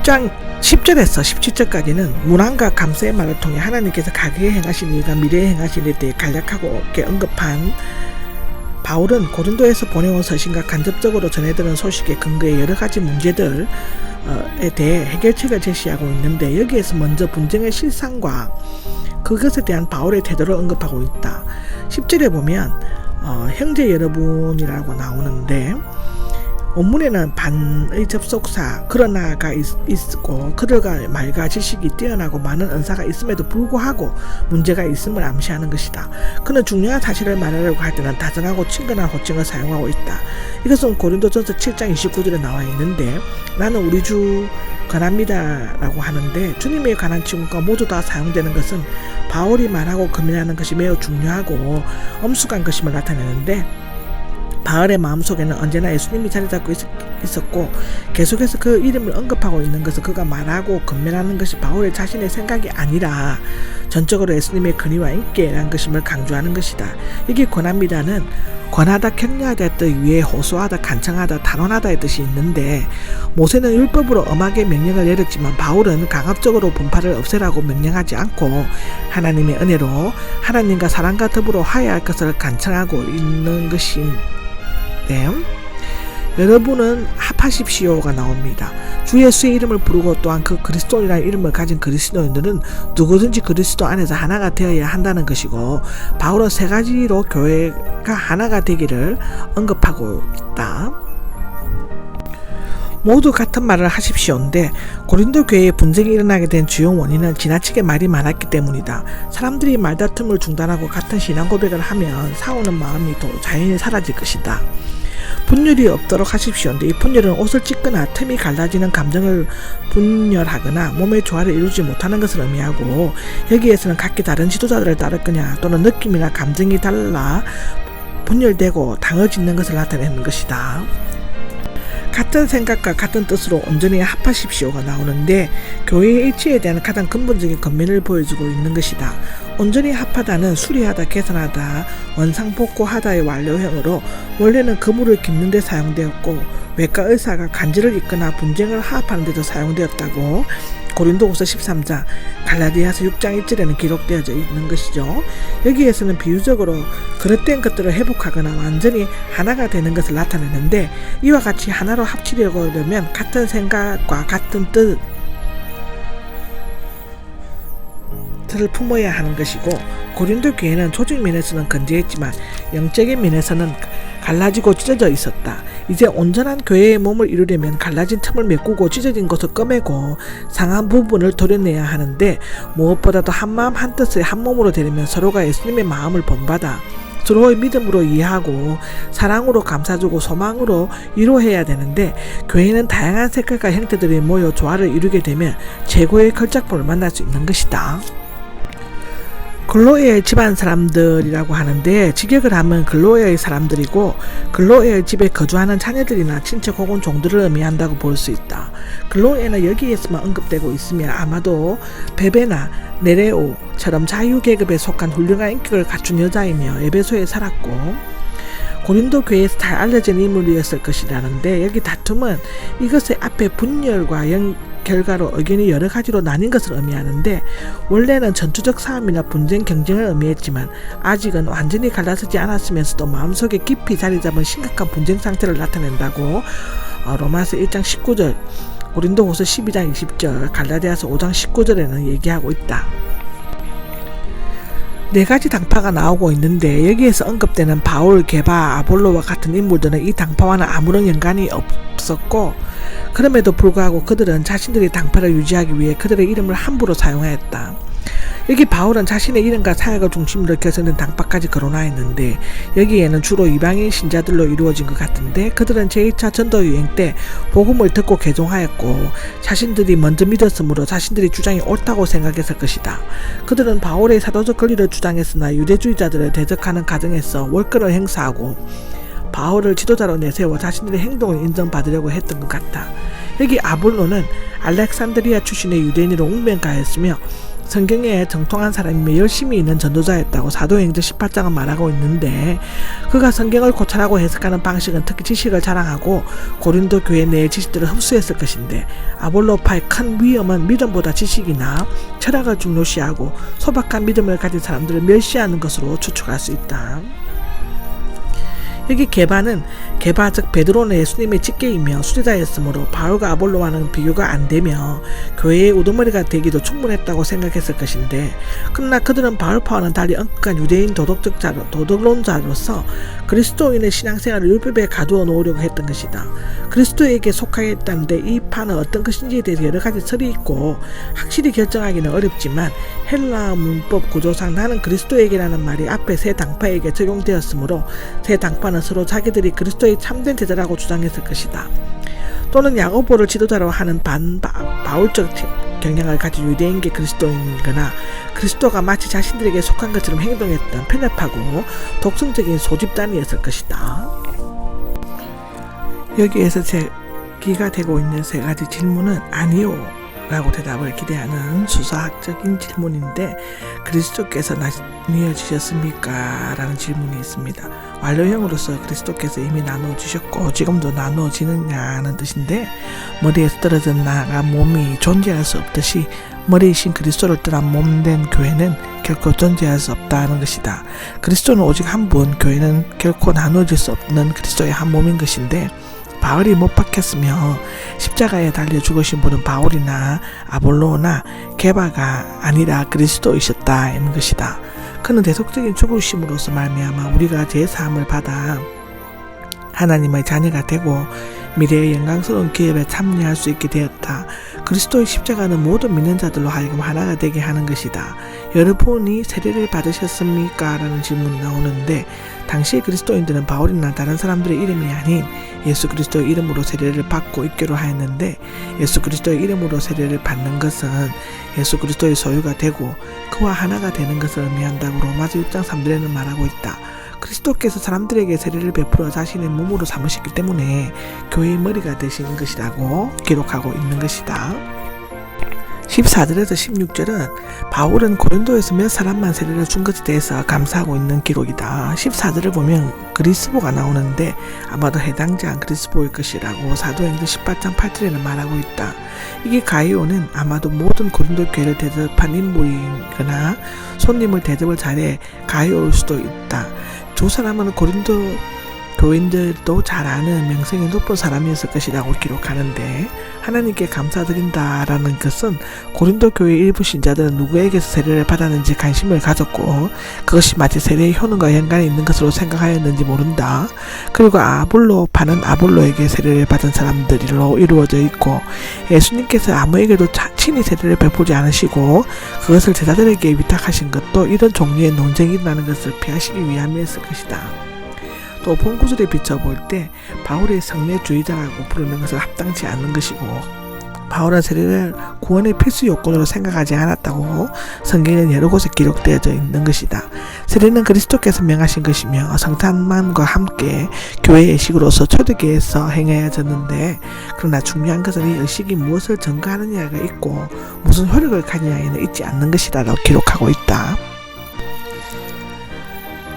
10절에서 17절까지는 문안과 감사의 말을 통해 하나님께서 과거에 행하신 일과 미래에 행하신 일에 대해 간략하고 언급한 바울은 고린도에서 보내온 서신과 간접적으로 전해드는 소식에 근거해 여러 가지 문제들에 대해 해결책을 제시하고 있는데, 여기에서 먼저 분쟁의 실상과 그것에 대한 바울의 태도를 언급하고 있다. 10절에 보면 형제 여러분이라고 나오는데, 원문에는 반의 접속사 그러나가 있고, 그들과 말과 지식이 뛰어나고 많은 은사가 있음에도 불구하고 문제가 있음을 암시하는 것이다. 그는 중요한 사실을 말하려고 할 때는 다정하고 친근한 호칭을 사용하고 있다. 이것은 고린도전서 7장 29절에 나와 있는데, 나는 우리 주 권합니다 라고 하는데, 주님에 관한 칭호가 모두 다 사용되는 것은 바울이 말하고 권면하는 것이 매우 중요하고 엄숙한 것임을 나타내는데, 바울의 마음속에는 언제나 예수님이 자리 잡고 있었고 계속해서 그 이름을 언급하고 있는 것은 그가 말하고 권면하는 것이 바울의 자신의 생각이 아니라 전적으로 예수님의 권위와 인격이라는 것임을 강조하는 것이다. 이게 권합니다는 권하다, 격려하다의 뜻 위에 호소하다, 간청하다, 단언하다의 뜻이 있는데, 모세는 율법으로 엄하게 명령을 내렸지만 바울은 강압적으로 분파를 없애라고 명령하지 않고 하나님의 은혜로 하나님과 사랑과 더불어 화해할 것을 간청하고 있는 것인데, 여러분은 합하십시오가 나옵니다. 주 예수의 이름을 부르고 또한 그 그리스도인이라는 이름을 가진 그리스도인들은 누구든지 그리스도 안에서 하나가 되어야 한다는 것이고, 바울은 세 가지로 교회가 하나가 되기를 언급하고 있다. 모두 같은 말을 하십시오인데, 고린도 교회에 분쟁이 일어나게 된 주요 원인은 지나치게 말이 많았기 때문이다. 사람들이 말다툼을 중단하고 같은 신앙 고백을 하면 싸우는 마음이 또 자연히 사라질 것이다. 분열이 없도록 하십시오인데, 이 분열은 옷을 찢거나 틈이 갈라지는 감정을 분열하거나 몸의 조화를 이루지 못하는 것을 의미하고, 여기에서는 각기 다른 지도자들을 따를 거냐 또는 느낌이나 감정이 달라 분열되고 당어짓는 것을 나타내는 것이다. 같은 생각과 같은 뜻으로 온전히 합하십시오가 나오는데, 교회의 일치에 대한 가장 근본적인 권면을 보여주고 있는 것이다. 온전히 합하다는 수리하다, 개선하다, 원상복구하다의 완료형으로 원래는 그물을 깁는 데 사용되었고, 외과 의사가 간질을 잇거나 분쟁을 화합하는 데도 사용되었다고 고린도후서 13장, 갈라디아서 6장 1절에는 기록되어져 있는 것이죠. 여기에서는 비유적으로 그릇된 것들을 회복하거나 완전히 하나가 되는 것을 나타내는데, 이와 같이 하나로 합치려고 하려면 같은 생각과 같은 뜻을 품어야 하는 것이고, 고린도 교회는 조직 면에서는 건재했지만 영적인 면에서는 갈라지고 찢어져 있었다. 이제 온전한 교회의 몸을 이루려면 갈라진 틈을 메꾸고 찢어진 것을 끄매고 상한 부분을 도려내야 하는데, 무엇보다도 한마음 한뜻의 한몸으로 되려면 서로가 예수님의 마음을 본받아 서로의 믿음으로 이해하고 사랑으로 감싸주고 소망으로 위로해야 되는데, 교회는 다양한 색깔과 형태들이 모여 조화를 이루게 되면 최고의 걸작품을 만날 수 있는 것이다. 글로에의 집안 사람들이라고 하는데, 직역을 하면 글로에의 사람들이고 글로에의 집에 거주하는 자녀들이나 친척 혹은 종들을 의미한다고 볼 수 있다. 글로에는 여기에서만 언급되고 있으면 아마도 베베나 네레오처럼 자유계급에 속한 훌륭한 인격을 갖춘 여자이며 에베소에 살았고 고린도 교회에서 잘 알려진 인물이었을 것이라는데, 여기 다툼은 이것의 앞에 분열과 결과로 의견이 여러 가지로 나뉜 것을 의미하는데, 원래는 전투적 싸움이나 분쟁 경쟁을 의미했지만 아직은 완전히 갈라서지 않았으면서도 마음속에 깊이 자리 잡은 심각한 분쟁 상태를 나타낸다고 로마서 1장 19절, 고린도후서 12장 20절, 갈라디아서 5장 19절에는 얘기하고 있다. 네 가지 당파가 나오고 있는데, 여기에서 언급되는 바울, 게바, 아볼로와 같은 인물들은 이 당파와는 아무런 연관이 없었고, 그럼에도 불구하고 그들은 자신들의 당파를 유지하기 위해 그들의 이름을 함부로 사용하였다. 여기 바울은 자신의 이름과 사역을 중심으로 결성된 당파까지 거론하였는데, 여기에는 주로 이방인 신자들로 이루어진 것 같은데, 그들은 제2차 전도 유행 때 복음을 듣고 개종하였고 자신들이 먼저 믿었으므로 자신들의 주장이 옳다고 생각했을 것이다. 그들은 바울의 사도적 권리를 주장했으나 유대주의자들을 대적하는 과정에서 월권을 행사하고 바울을 지도자로 내세워 자신들의 행동을 인정받으려고 했던 것 같다. 여기 아볼로는 알렉산드리아 출신의 유대인으로 웅변가였으며 성경에 정통한 사람이며 열심히 있는 전도자였다고 사도행전 18장은 말하고 있는데, 그가 성경을 고찰하고 해석하는 방식은 특히 지식을 자랑하고 고린도 교회 내의 지식들을 흡수했을 것인데, 아볼로파의 큰 위험은 믿음보다 지식이나 철학을 중요시하고 소박한 믿음을 가진 사람들을 멸시하는 것으로 추측할 수 있다. 여기 게바는 즉 베드로는 예수님의 직계이며 수제자였으므로 바울과 아볼로와는 비교가 안되며 교회의 우두머리가 되기도 충분했다고 생각했을 것인데, 그러나 그들은 바울파와는 달리 엄격한 유대인 도덕론자로서 그리스도인의 신앙생활을 율법에 가두어 놓으려고 했던 것이다. 그리스도에게 속하겠다는데 이 파는 어떤 것인지에 대해서 여러 가지 설이 있고 확실히 결정하기는 어렵지만, 헬라 문법 구조상 나는 그리스도에게라는 말이 앞에 세 당파에게 적용되었으므로 세 당파는 서로 자기들이 그리스도의 참된 제자라고 주장했을 것이다. 또는 야고보를 지도자로 하는 바울적 경향을 가진 유대인계 그리스도인이거나 그리스도가 마치 자신들에게 속한 것처럼 행동했던 편협하고 독성적인 소집단이었을 것이다. 여기에서 제기가 되고 있는 세 가지 질문은 아니요 라고 대답을 기대하는 수사학적인 질문인데, 그리스도께서 나뉘어지셨습니까? 라는 질문이 있습니다. 완료형으로서 그리스도께서 이미 나누어지셨고 지금도 나누어지느냐는 뜻인데, 머리에서 떨어진 나가 몸이 존재할 수 없듯이 머리이신 그리스도를 떠난 몸된 교회는 결코 존재할 수 없다는 것이다. 그리스도는 오직 한 분, 교회는 결코 나누어질 수 없는 그리스도의 한 몸인 것인데, 바울이 못 박혔으며 십자가에 달려 죽으신 분은 바울이나 아볼로나 게바가 아니라 그리스도이셨다 이는 것이다. 그는 대속적인 죽으심으로써 말미암아 우리가 제사함을 받아 하나님의 자녀가 되고 미래의 영광스러운 기업에 참여할 수 있게 되었다. 그리스도의 십자가는 모든 믿는 자들로 하여금 하나가 되게 하는 것이다. 여러분이 세례를 받으셨습니까? 라는 질문이 나오는데, 당시 그리스도인들은 바울이나 다른 사람들의 이름이 아닌 예수 그리스도의 이름으로 세례를 받고 있기로 하였는데, 예수 그리스도의 이름으로 세례를 받는 것은 예수 그리스도의 소유가 되고 그와 하나가 되는 것을 의미한다고 로마서 6장 3절에는 말하고 있다. 그리스도께서 사람들에게 세례를 베풀어 자신의 몸으로 삼으셨기 때문에 교회의 머리가 되신 것이라고 기록하고 있는 것이다. 14절에서 16절은 바울은 고린도에서 몇 사람만 세례를 준 것에 대해서 감사하고 있는 기록이다. 14절을 보면 그리스보가 나오는데 아마도 해당자는 그리스보일 것이라고 사도행전 18장 8절에는 말하고 있다. 이게 가이오는 아마도 모든 고린도 교회를 대접한 인물이거나 손님을 대접을 잘해 가이오일 수도 있다. 두 사람은 고린도 교인들도 잘 아는 명성이 높은 사람이었을 것이라고 기록하는데, 하나님께 감사드린다라는 것은 고린도 교회 일부 신자들은 누구에게서 세례를 받았는지 관심을 가졌고 그것이 마치 세례의 효능과 연관이 있는 것으로 생각하였는지 모른다. 그리고 아볼로파는 아볼로에게 세례를 받은 사람들로 이루어져 있고, 예수님께서 아무에게도 친히 세례를 베푸지 않으시고 그것을 제자들에게 위탁하신 것도 이런 종류의 논쟁이 일어나는 것을 피하시기 위함이었을 것이다. 또 본구절에 비춰볼 때 바울의 성례주의자라고 부르는 것은 합당치 않는 것이고, 바울은 세례를 구원의 필수 요건으로 생각하지 않았다고 성경에는 여러 곳에 기록되어져 있는 것이다. 세례는 그리스도께서 명하신 것이며 성탄만과 함께 교회의 의식으로서 초대교회에서 행해졌는데, 그러나 중요한 것은 이 의식이 무엇을 증거하느냐가 있고 무슨 효력을 가지냐에는 있지 않는 것이라고 기록하고 있다.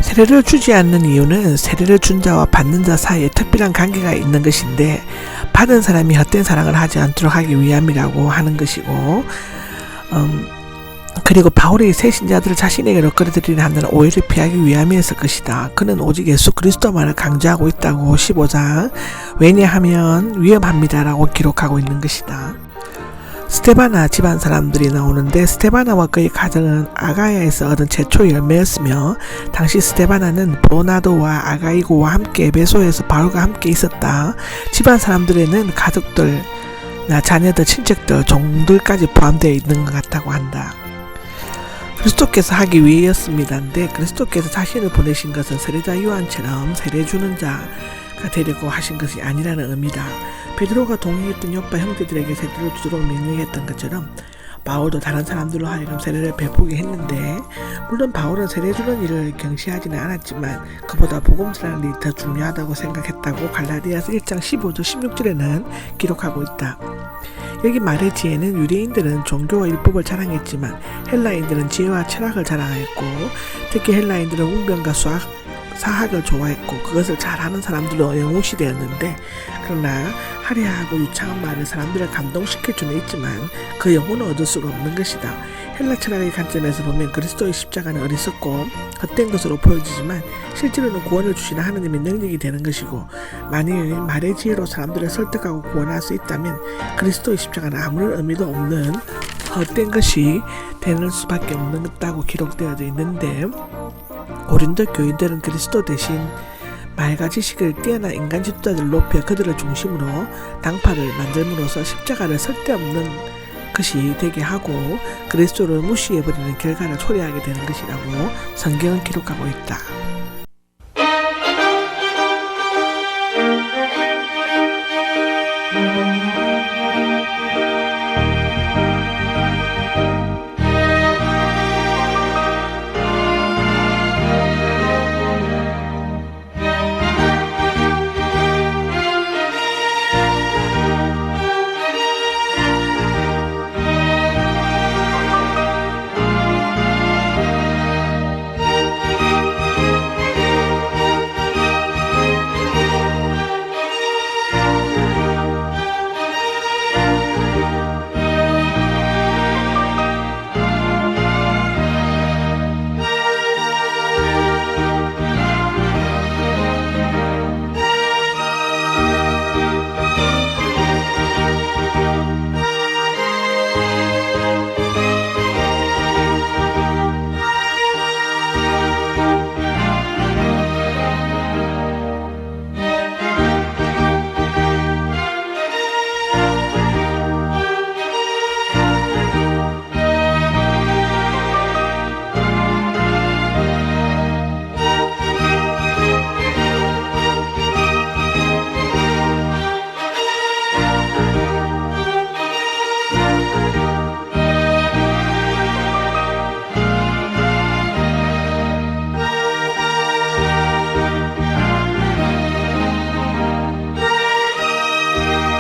세례를 주지 않는 이유는 세례를 준 자와 받는 자 사이에 특별한 관계가 있는 것인데, 받은 사람이 헛된 사랑을 하지 않도록 하기 위함이라고 하는 것이고, 그리고 바울이 새 신자들을 자신에게로 끌어들이려 하는 오해를 피하기 위함이었을 것이다. 그는 오직 예수 그리스도만을 강조하고 있다고 15장 왜냐하면 위험합니다라고 기록하고 있는 것이다. 스테바나 집안 사람들이 나오는데, 스테바나와 그의 가정은 아가야에서 얻은 최초 열매였으며, 당시 스테바나는 브로나도와 아가이고와 함께 베소에서 바울과 함께 있었다. 집안 사람들에는 가족들나 자녀들, 친척들, 종들까지 포함되어 있는 것 같다고 한다. 그리스도께서 하기 위해였습니다인데, 그리스도께서 자신을 보내신 것은 세례자 요한처럼 세례 주는 자가 되려고 하신 것이 아니라는 의미다. 베드로가 동행했던 요파 형제들에게 세례를 주도록 명령했던 것처럼 바울도 다른 사람들로 하여금 세례를 베푸게 했는데, 물론 바울은 세례 주는 일을 경시하지는 않았지만 그보다 복음 전하는 일이 더 중요하다고 생각했다고 갈라디아서 1장 15절 16절에는 기록하고 있다. 여기 말의 지혜는 유대인들은 종교와 율법을 자랑했지만 헬라인들은 지혜와 철학을 자랑했고, 특히 헬라인들은 웅변과 사학을 좋아했고 그것을 잘하는 사람들로 영웅시되었는데, 그러나 화려하고 유창한 말은 사람들을 감동시킬 수는 있지만 그 영혼을 얻을 수가 없는 것이다. 헬라 철학의 관점에서 보면 그리스도의 십자가는 어리석고 헛된 것으로 보여지지만 실제로는 구원을 주시는 하나님의 능력이 되는 것이고, 만일 말의 지혜로 사람들을 설득하고 구원할 수 있다면 그리스도의 십자가는 아무런 의미도 없는 헛된 것이 되는 수밖에 없다고 기록되어져 있는데, 고린도 교인들은 그리스도 대신 말과 지식을 뛰어난 인간 지도자들을 높여 그들을 중심으로 당파를 만들므로써 십자가를 쓸데없는 것이 되게 하고 그리스도를 무시해버리는 결과를 초래하게 되는 것이라고 성경은 기록하고 있다.